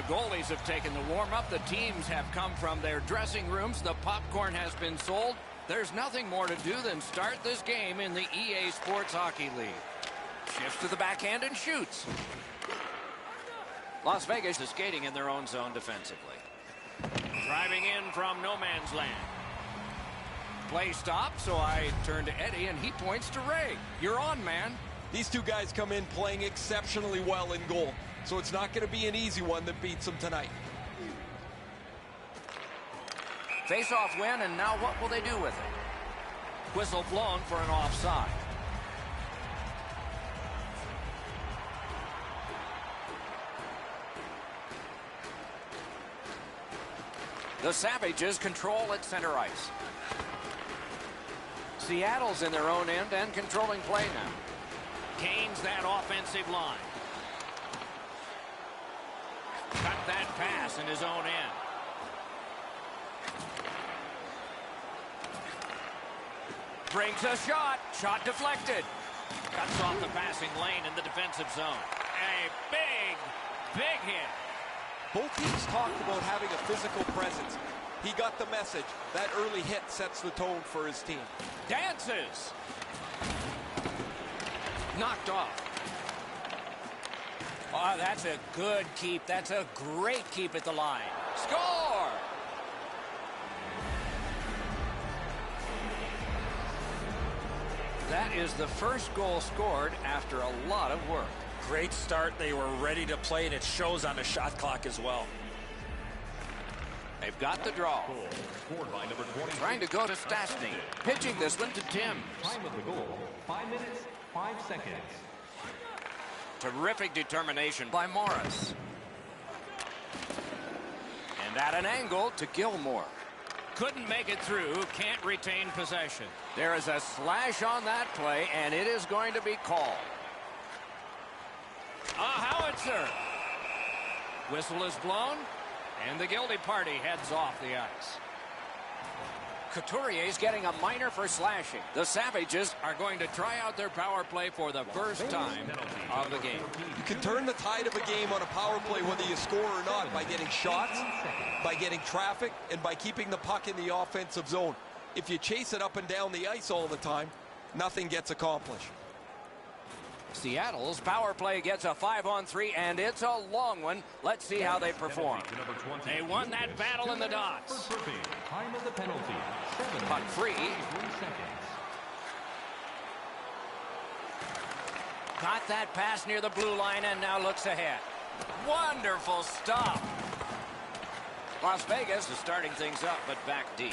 the goalies have taken the warm-up. The teams have come from their dressing rooms. The popcorn has been sold. There's nothing more to do than start this game in the EA Sports Hockey League. Shifts to the backhand and shoots. Las Vegas is skating in their own zone defensively. Driving in from no man's land. Play stops, so I turn to Eddie, and he points to Ray. You're on, man. These two guys come in playing exceptionally well in goal, so it's not going to be an easy one that beats them tonight. Face-off win, and now what will they do with it? Whistle blown for an offside. The Savages control at center ice. Seattle's in their own end and controlling play now. Gains that offensive line. Cut that pass in his own end. Brings a shot. Shot deflected. Cuts off the passing lane in the defensive zone. A big hit. Both teams talked about having a physical presence. He got the message. That early hit sets the tone for his team. Dances. Knocked off. Oh, that's a good keep. That's a great keep at the line. Score! That is the first goal scored after a lot of work. Great start. They were ready to play, and it shows on the shot clock as well. They've got the draw. Trying to go to Stastny. Pitching this one to Tim. Time of the goal, 5 minutes, 5 seconds. Terrific determination by Morris. And at an angle to Gilmore. Couldn't make it through. Can't retain possession. There is a slash on that play, and it is going to be called. A howitzer. Whistle is blown, and the guilty party heads off the ice. Couturier's getting a minor for slashing. The Savages are going to try out their power play for the first time of the game. You can turn the tide of a game on a power play whether you score or not by getting shots, by getting traffic, and by keeping the puck in the offensive zone. If you chase it up and down the ice all the time, nothing gets accomplished. Seattle's power play gets a 5-on-3, and it's a long one. Let's see how they perform. They won that battle in the dots. Time of the penalty, 7 Puck free. 3 seconds. Got that pass near the blue line and now looks ahead. Wonderful stop. Las Vegas is starting things up, but back deep.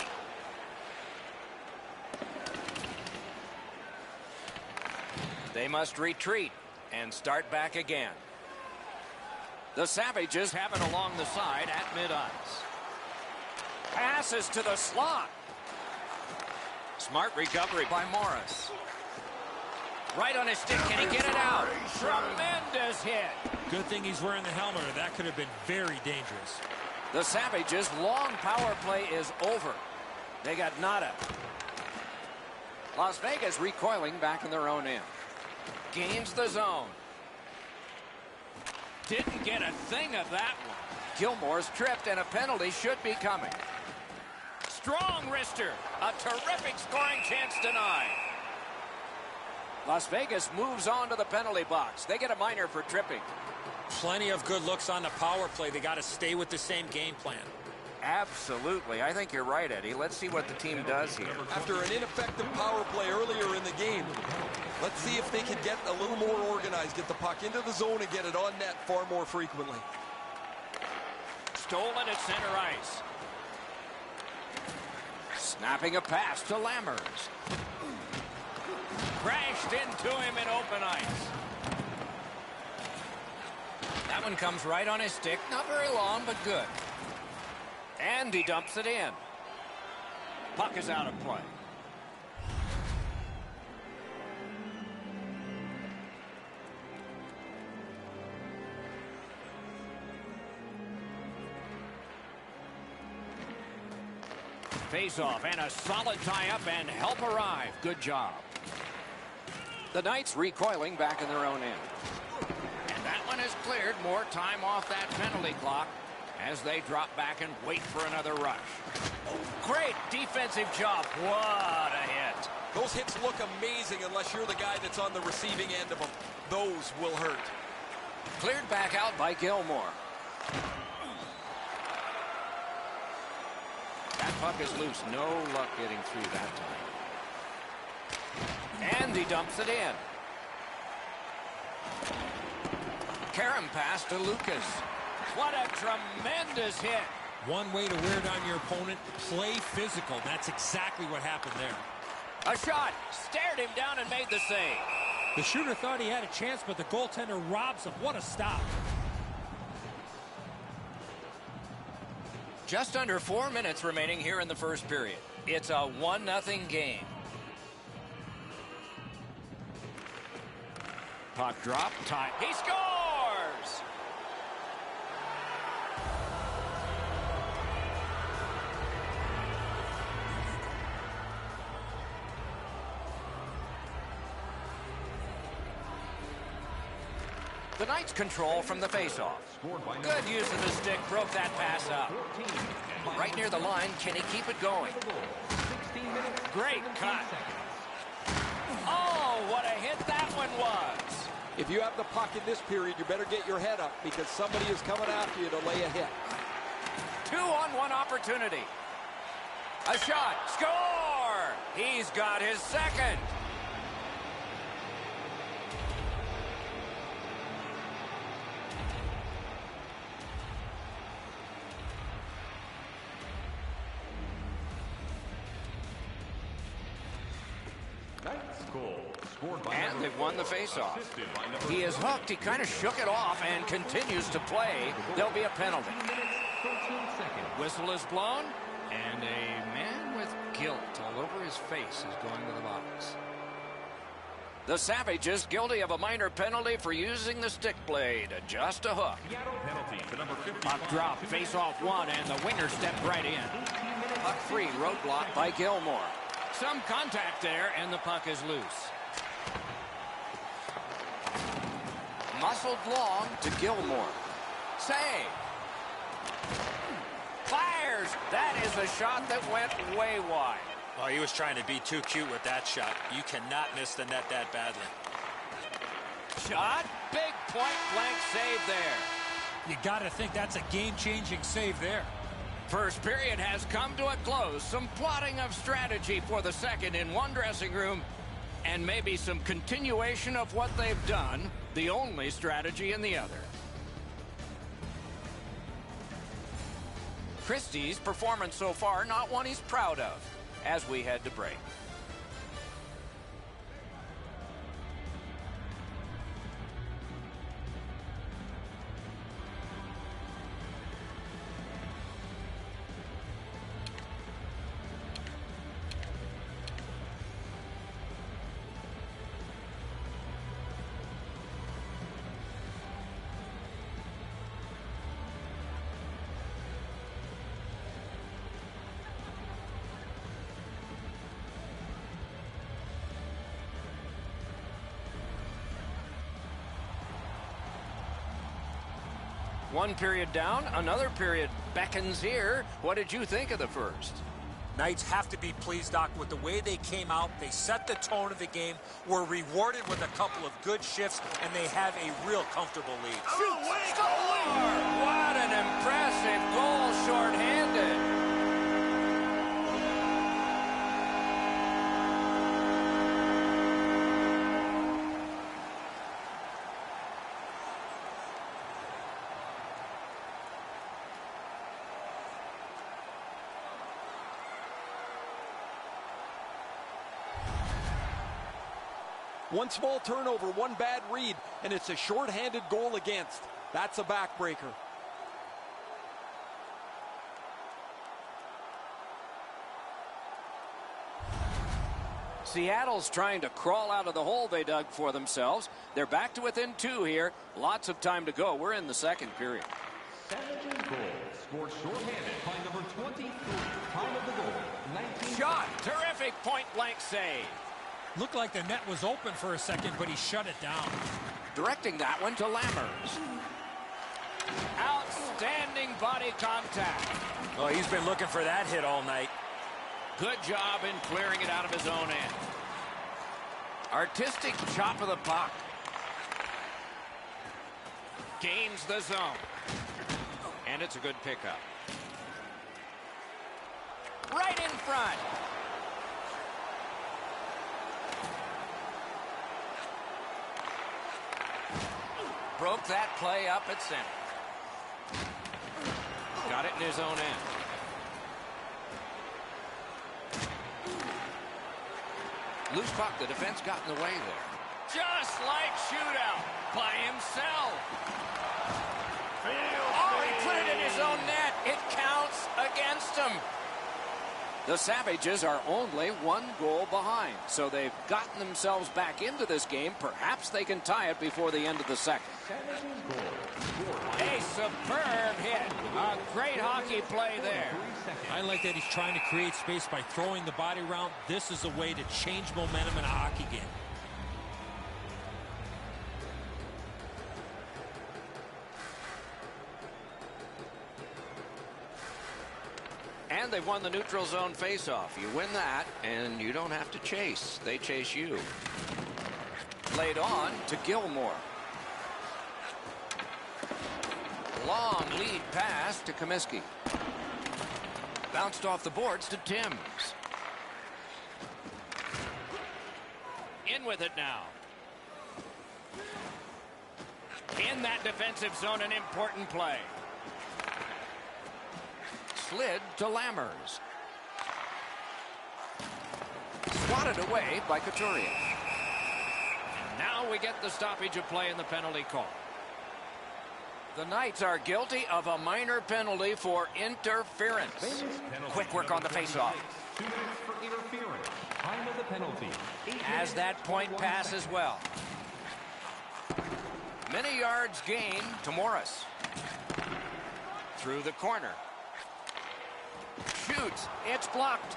They must retreat and start back again. The Savages have it along the side at mid-ice. Passes to the slot. Smart recovery by Morris. Right on his stick. Can he get it out? Tremendous hit. Good thing he's wearing the helmet, or that could have been very dangerous. The Savages' long power play is over. They got nada. Las Vegas recoiling back in their own end. Gains the zone. Didn't get a thing of that one. Gilmore's tripped, and a penalty should be coming. Strong wrister. A terrific scoring chance denied. Las Vegas moves on to the penalty box. They get a minor for tripping. Plenty of good looks on the power play. They got to stay with the same game plan. Absolutely. I think you're right, Eddie. Let's see what the team does here. After an ineffective power play earlier in the game, let's see if they can get a little more organized, get the puck into the zone and get it on net far more frequently. Stolen at center ice. Snapping a pass to Lammers. Crashed into him in open ice. That one comes right on his stick. Not very long, but good. And he dumps it in. Puck is out of play. Face-off and a solid tie-up and help arrive. Good job. The Knights recoiling back in their own end. And that one is cleared. More time off that penalty clock as they drop back and wait for another rush. Great defensive job. What a hit. Those hits look amazing unless you're the guy that's on the receiving end of them. Those will hurt. Cleared back out by Gilmore. That puck is loose. No luck getting through that time. And he dumps it in. Karam pass to Lucas. What a tremendous hit. One way to wear down your opponent, play physical. That's exactly what happened there. A shot. Stared him down and made the save. The shooter thought he had a chance, but the goaltender robs him. What a stop. Just under 4 minutes remaining here in the first period. It's a 1-0 game. Puck drop. Time. He scores! The Knights control from the faceoff. Good use of the stick, broke that pass up. Right near the line, can he keep it going? Great cut. Oh, what a hit that one was. If you have the puck in this period, you better get your head up because somebody is coming after you to lay a hit. 2-on-1 opportunity. A shot. Score! He's got his second. And they've won the faceoff. He is hooked. He kind of shook it off and continues to play. There'll be a penalty. Whistle is blown, and a man with guilt all over his face is going to the box. The Savages guilty of a minor penalty for using the stick blade. Just a hook. Puck drop, face-off one, and the winger stepped right in. Puck free, roadblock by Gilmore. Some contact there, and the puck is loose. Muscled long to Gilmore. Save. Fires. That is a shot that went way wide. Well, he was trying to be too cute with that shot. You cannot miss the net that badly. Shot. Big point-blank save there. You got to think that's a game-changing save there. First period has come to a close. Some plotting of strategy for the second in one dressing room, and maybe some continuation of what they've done, the only strategy in the other. Christie's performance so far, not one he's proud of, as we head to break. One period down, another period beckons here. What did you think of the first? Knights have to be pleased, Doc, with the way they came out. They set the tone of the game, were rewarded with a couple of good shifts, and they have a real comfortable lead. Score! What an impressive goal, shorthanded. One small turnover, one bad read, and it's a shorthanded goal against. That's a backbreaker. Seattle's trying to crawl out of the hole they dug for themselves. They're back to within 2 here. Lots of time to go. We're in the second period. Savages goal. Scored shorthanded by number 23. Time of the goal, 19. Shot. Terrific point-blank save. Looked like the net was open for a second, but he shut it down. Directing that one to Lammers. Outstanding body contact. Oh, he's been looking for that hit all night. Good job in clearing it out of his own end. Artistic chop of the puck. Gains the zone. And it's a good pickup. Right in front. Broke that play up at center. Got it in his own end. Loose puck. The defense got in the way there. Just like shootout by himself. Oh, he put it in his own net. It counts against him. The Savages are only 1 goal behind, so they've gotten themselves back into this game. Perhaps they can tie it before the end of the second. A superb hit. A great hockey play there. I like that he's trying to create space by throwing the body around. This is a way to change momentum in a hockey game. And they've won the neutral zone faceoff. You win that, and you don't have to chase. They chase you. Laid on to Gilmore. Long lead pass to Comiskey. Bounced off the boards to Timms. In with it now. In that defensive zone, an important play. Slid to Lammers. Swatted away by Couturier. And now we get the stoppage of play in the penalty call. The Knights are guilty of a minor penalty for interference. Quick work on the faceoff. 2 minutes for interference. Time of the penalty. As that point pass as well. Many yards gained to Morris. Through the corner. Shoots. It's blocked.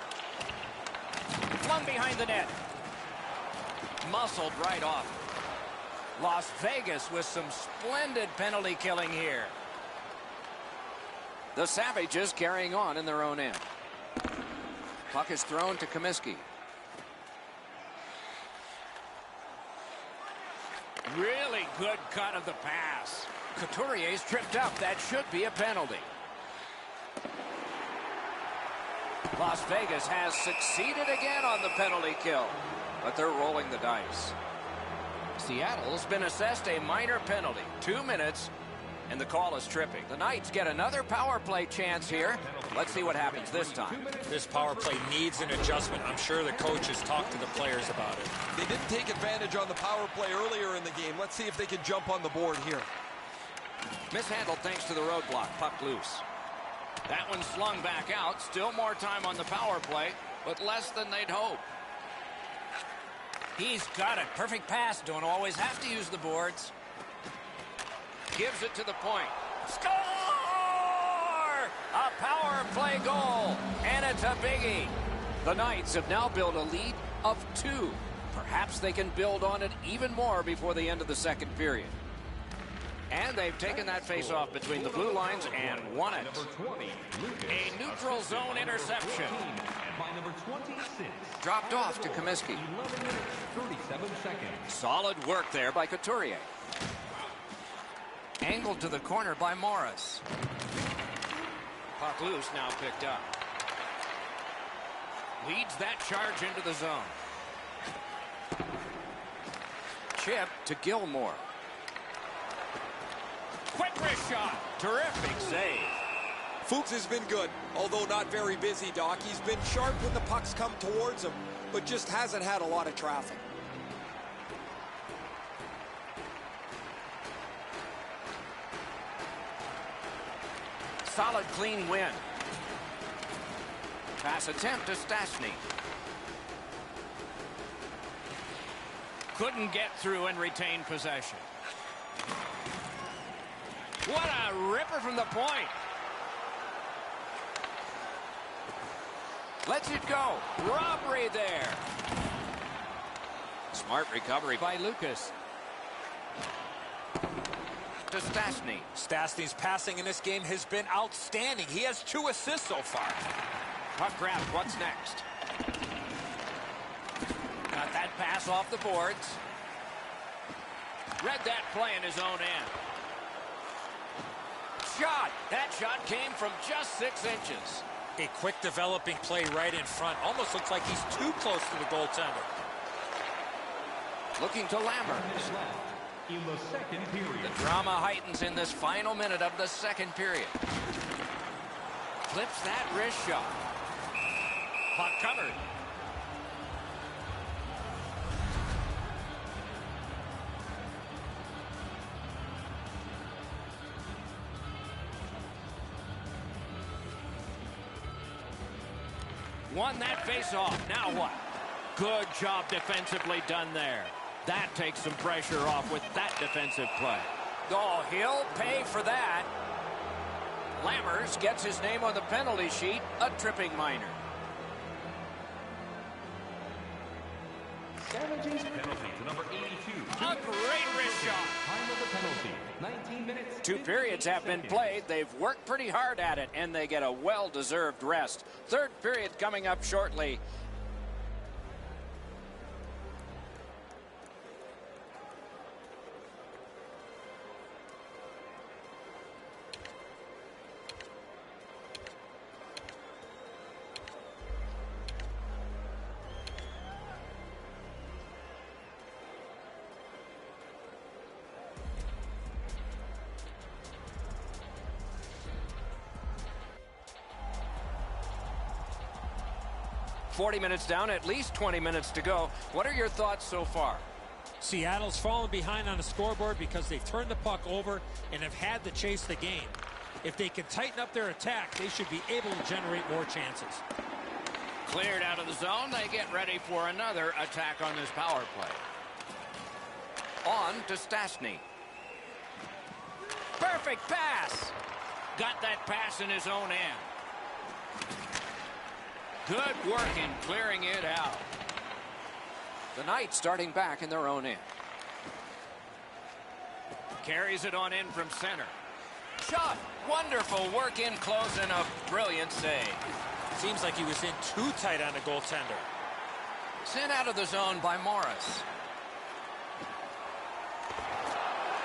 Flung behind the net. Muscled right off. Las Vegas with some splendid penalty killing here. The Savages carrying on in their own end. Puck is thrown to Comiskey. Really good cut of the pass. Couturier's tripped up. That should be a penalty. Las Vegas has succeeded again on the penalty kill, but they're rolling the dice. Seattle's been assessed a minor penalty. 2 minutes, and the call is tripping. The Knights get another power play chance here. Let's see what happens this time. This power play needs an adjustment. I'm sure the coach has talked to the players about it. They didn't take advantage on the power play earlier in the game. Let's see if they can jump on the board here. Mishandled thanks to the roadblock. Puck loose. That one slung back out. Still more time on the power play, but less than they'd hope. He's got it. Perfect pass. Don't always have to use the boards. Gives it to the point. Score! A power play goal, and it's a biggie. The Knights have now built a lead of 2. Perhaps they can build on it even more before the end of the second period. And they've taken that face-off between the blue lines and won it. A neutral zone interception. Dropped off to Comiskey. 37 seconds. Solid work there by Couturier. Angled to the corner by Morris. Puck loose, now picked up. Leads that charge into the zone. Chip to Gilmore. Quick wrist shot. Terrific save. Fuchs has been good, although not very busy, Doc. He's been sharp when the pucks come towards him, but just hasn't had a lot of traffic. Solid, clean win. Pass attempt to Stastny. Couldn't get through and retain possession. What a ripper from the point. Lets it go. Robbery there. Smart recovery by Lucas. To Stastny. Stastny's passing in this game has been outstanding. He has 2 assists so far. Puck grab, what's next? Got that pass off the boards. Read that play in his own end. Shot. That shot came from just 6 inches. A quick developing play right in front. Almost looks like he's too close to the goaltender. Looking to Lambert. In the second period. The drama heightens in this final minute of the second period. Flips that wrist shot. Puck covered. Won that face-off. Now what? Good job defensively done there. That takes some pressure off with that defensive play. Oh, he'll pay for that. Lammers gets his name on the penalty sheet, a tripping minor. Savage's penalty to number 82. A great wrist shot. Time of the penalty, 19 minutes. 2 periods have been played. They've worked pretty hard at it, and they get a well-deserved rest. Third period coming up shortly. $40 minutes down, at least 20 minutes to go. What are your thoughts so far? Seattle's fallen behind on the scoreboard because they've turned the puck over and have had to chase the game. If they can tighten up their attack, they should be able to generate more chances. Cleared out of the zone. They get ready for another attack on this power play. On to Stastny. Perfect pass. Got that pass in his own end. Good work in clearing it out. The Knights starting back in their own end. Carries it on in from center. Shot. Wonderful work in close and a brilliant save. Seems like he was in too tight on the goaltender. Sent out of the zone by Morris.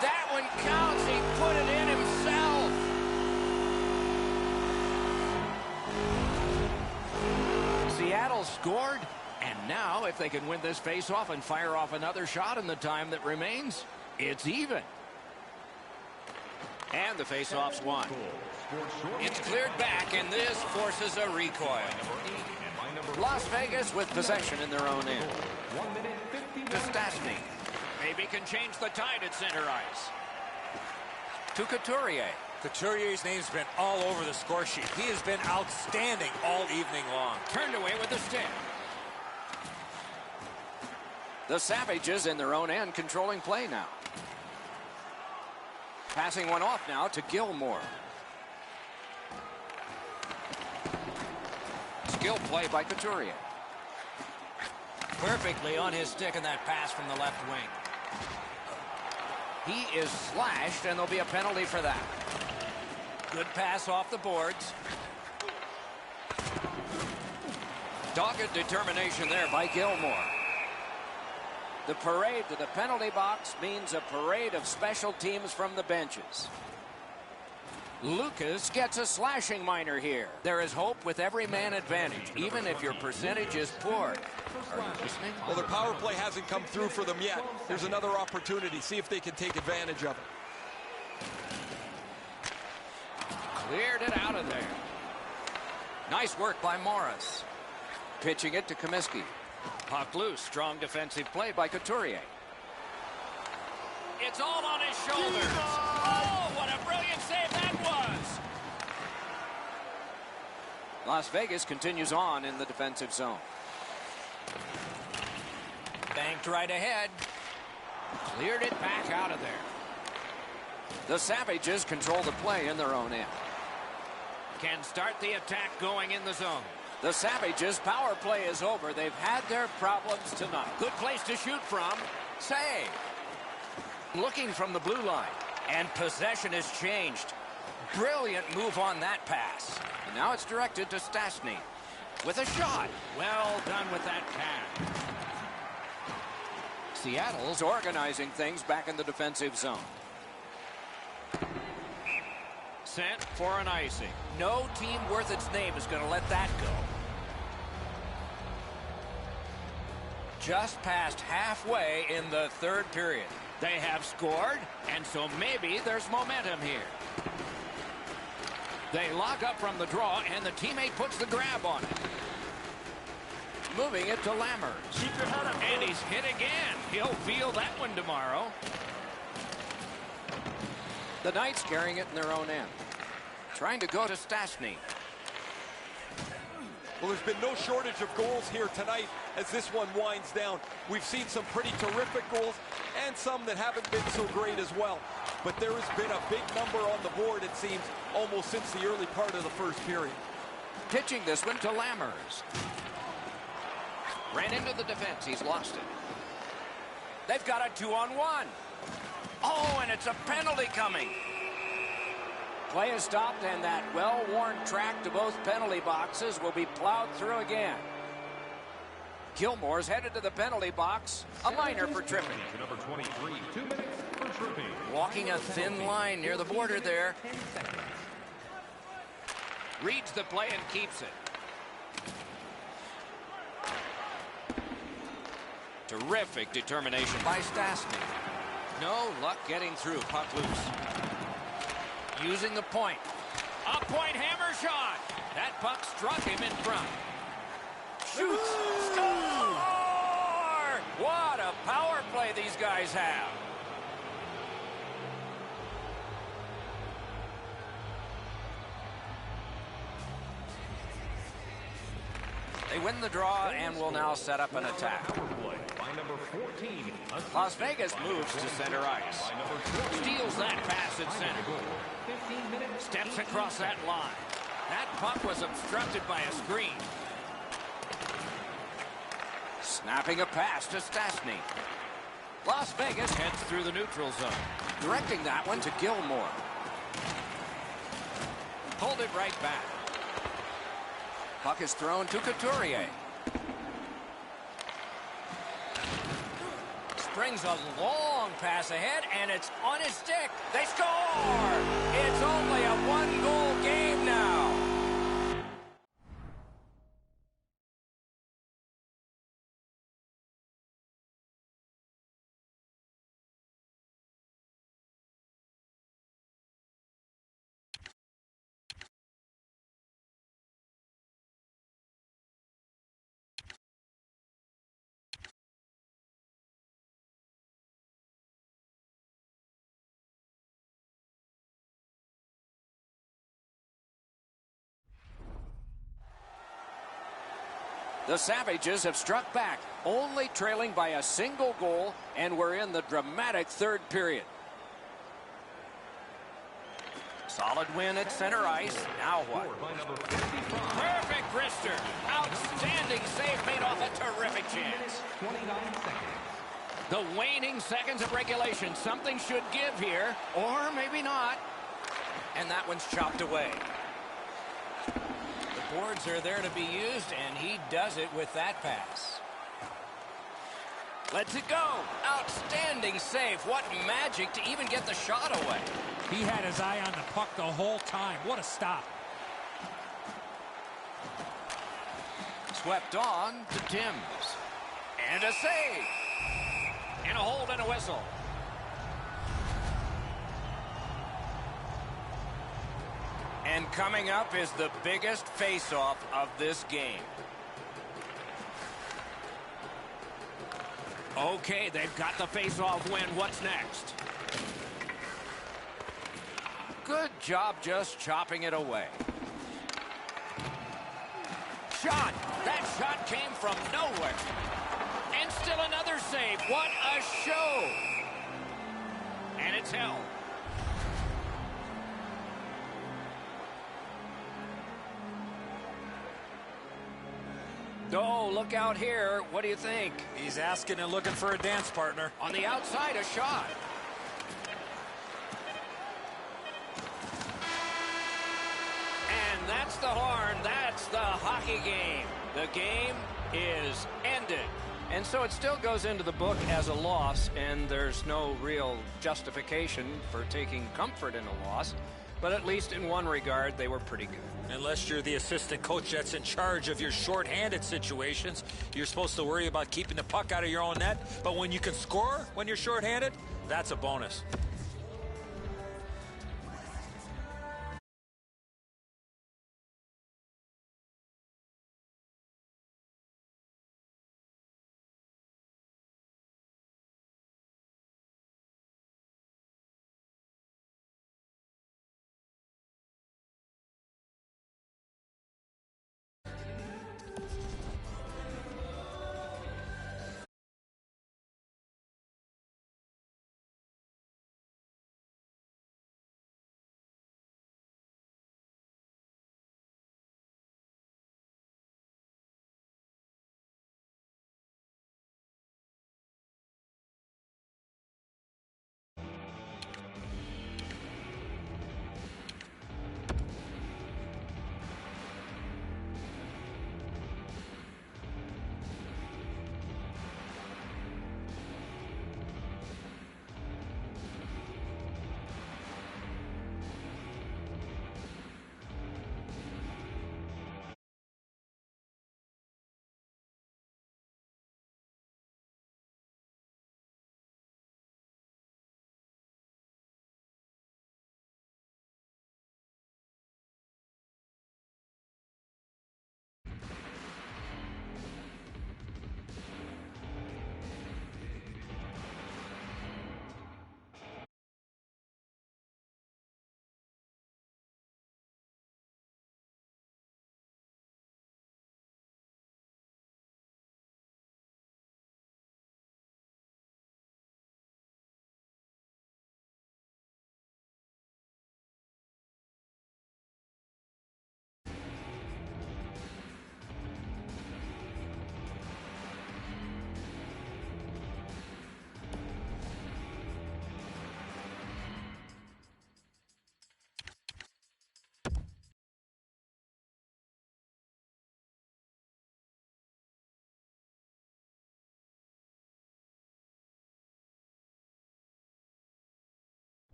That one counts. He put it in himself. Seattle scored, and now if they can win this face-off and fire off another shot in the time that remains, it's even. And the face-off's won. It's cleared back, and this forces a recoil. Las Vegas with possession in their own end. To Stastny. Maybe can change the tide at center ice. To Couturier. Couturier's name's been all over the score sheet. He has been outstanding all evening long. Turned away with the stick. The Savages in their own end controlling play now. Passing one off now to Gilmore. Skill play by Couturier. Perfectly on his stick in that pass from the left wing. He is slashed, and there'll be a penalty for that. Good pass off the boards. Dogged determination there by Gilmore. The parade to the penalty box means a parade of special teams from the benches. Lucas gets a slashing minor here. There is hope with every man advantage, even if your percentage is poor. Are you listening? Well, their power play hasn't come through for them yet. Here's another opportunity. See if they can take advantage of it. Cleared it out of there. Nice work by Morris. Pitching it to Comiskey. Puck loose. Strong defensive play by Couturier. It's all on his shoulders. Oh, what a brilliant save that was. Las Vegas continues on in the defensive zone. Banked right ahead. Cleared it back out of there. The Savages control the play in their own end. Can start the attack going in the zone. The Savages' power play is over. They've had their problems tonight. Good place to shoot from. Save. Looking from the blue line. And possession has changed. Brilliant move on that pass. And now it's directed to Stastny. With a shot. Well done with that pass. Seattle's organizing things back in the defensive zone. Sent for an icing. No team worth its name is going to let that go. Just past halfway in the third period. They have scored, and so maybe there's momentum here. They lock up from the draw, and the teammate puts the grab on it. Moving it to Lammers. Keep your head up. And he's hit again. He'll feel that one tomorrow. The Knights carrying it in their own end. Trying to go to Stastny. Well, there's been no shortage of goals here tonight as this one winds down. We've seen some pretty terrific goals and some that haven't been so great as well. But there has been a big number on the board, it seems, almost since the early part of the first period. Pitching this one to Lammers. Ran into the defense. He's lost it. They've got a 2-on-1. Oh, and it's a penalty coming. Play is stopped, and that well-worn track to both penalty boxes will be plowed through again. Gilmore's headed to the penalty box. A minor for tripping. Number 23, 2 minutes for tripping. Walking a thin line near the border there. Reads the play and keeps it. Terrific determination by Stastny. No luck getting through. Puck loose. Using the point. A point hammer shot. That puck struck him in front. Shoots. Score! What a power play these guys have. They win the draw and will now set up an attack. Las Vegas moves to center ice. Steals that pass at center. Steps across that line. That puck was obstructed by a screen. Snapping a pass to Stastny. Las Vegas heads through the neutral zone. Directing that one to Gilmore. Hold it right back. Puck is thrown to Couturier. Springs a long pass ahead, and it's on his stick. They score! It's only a one-goal game now. The Savages have struck back, only trailing by a single goal, and we're in the dramatic third period. Solid win at center ice. Now what? Perfect wrister. Outstanding save made off a terrific chance. 29 seconds. The waning seconds of regulation. Something should give here, or maybe not. And that one's chopped away. Boards are there to be used, and he does it with that pass. Lets it go. Outstanding save. What magic to even get the shot away. He had his eye on the puck the whole time. What a stop. Swept on to Timms. And a save. And a hold and a whistle. And coming up is the biggest face-off of this game. Okay, they've got the face-off win. What's next? Good job just chopping it away. Shot. That shot came from nowhere. And still another save. What a show. And it's held. Oh, look out here. What do you think? He's asking and looking for a dance partner. On the outside, a shot. And that's the horn. That's the hockey game. The game is ended. And so it still goes into the book as a loss, and there's no real justification for taking comfort in a loss. But at least in one regard, they were pretty good. Unless you're the assistant coach that's in charge of your shorthanded situations, you're supposed to worry about keeping the puck out of your own net. But when you can score when you're shorthanded, that's a bonus.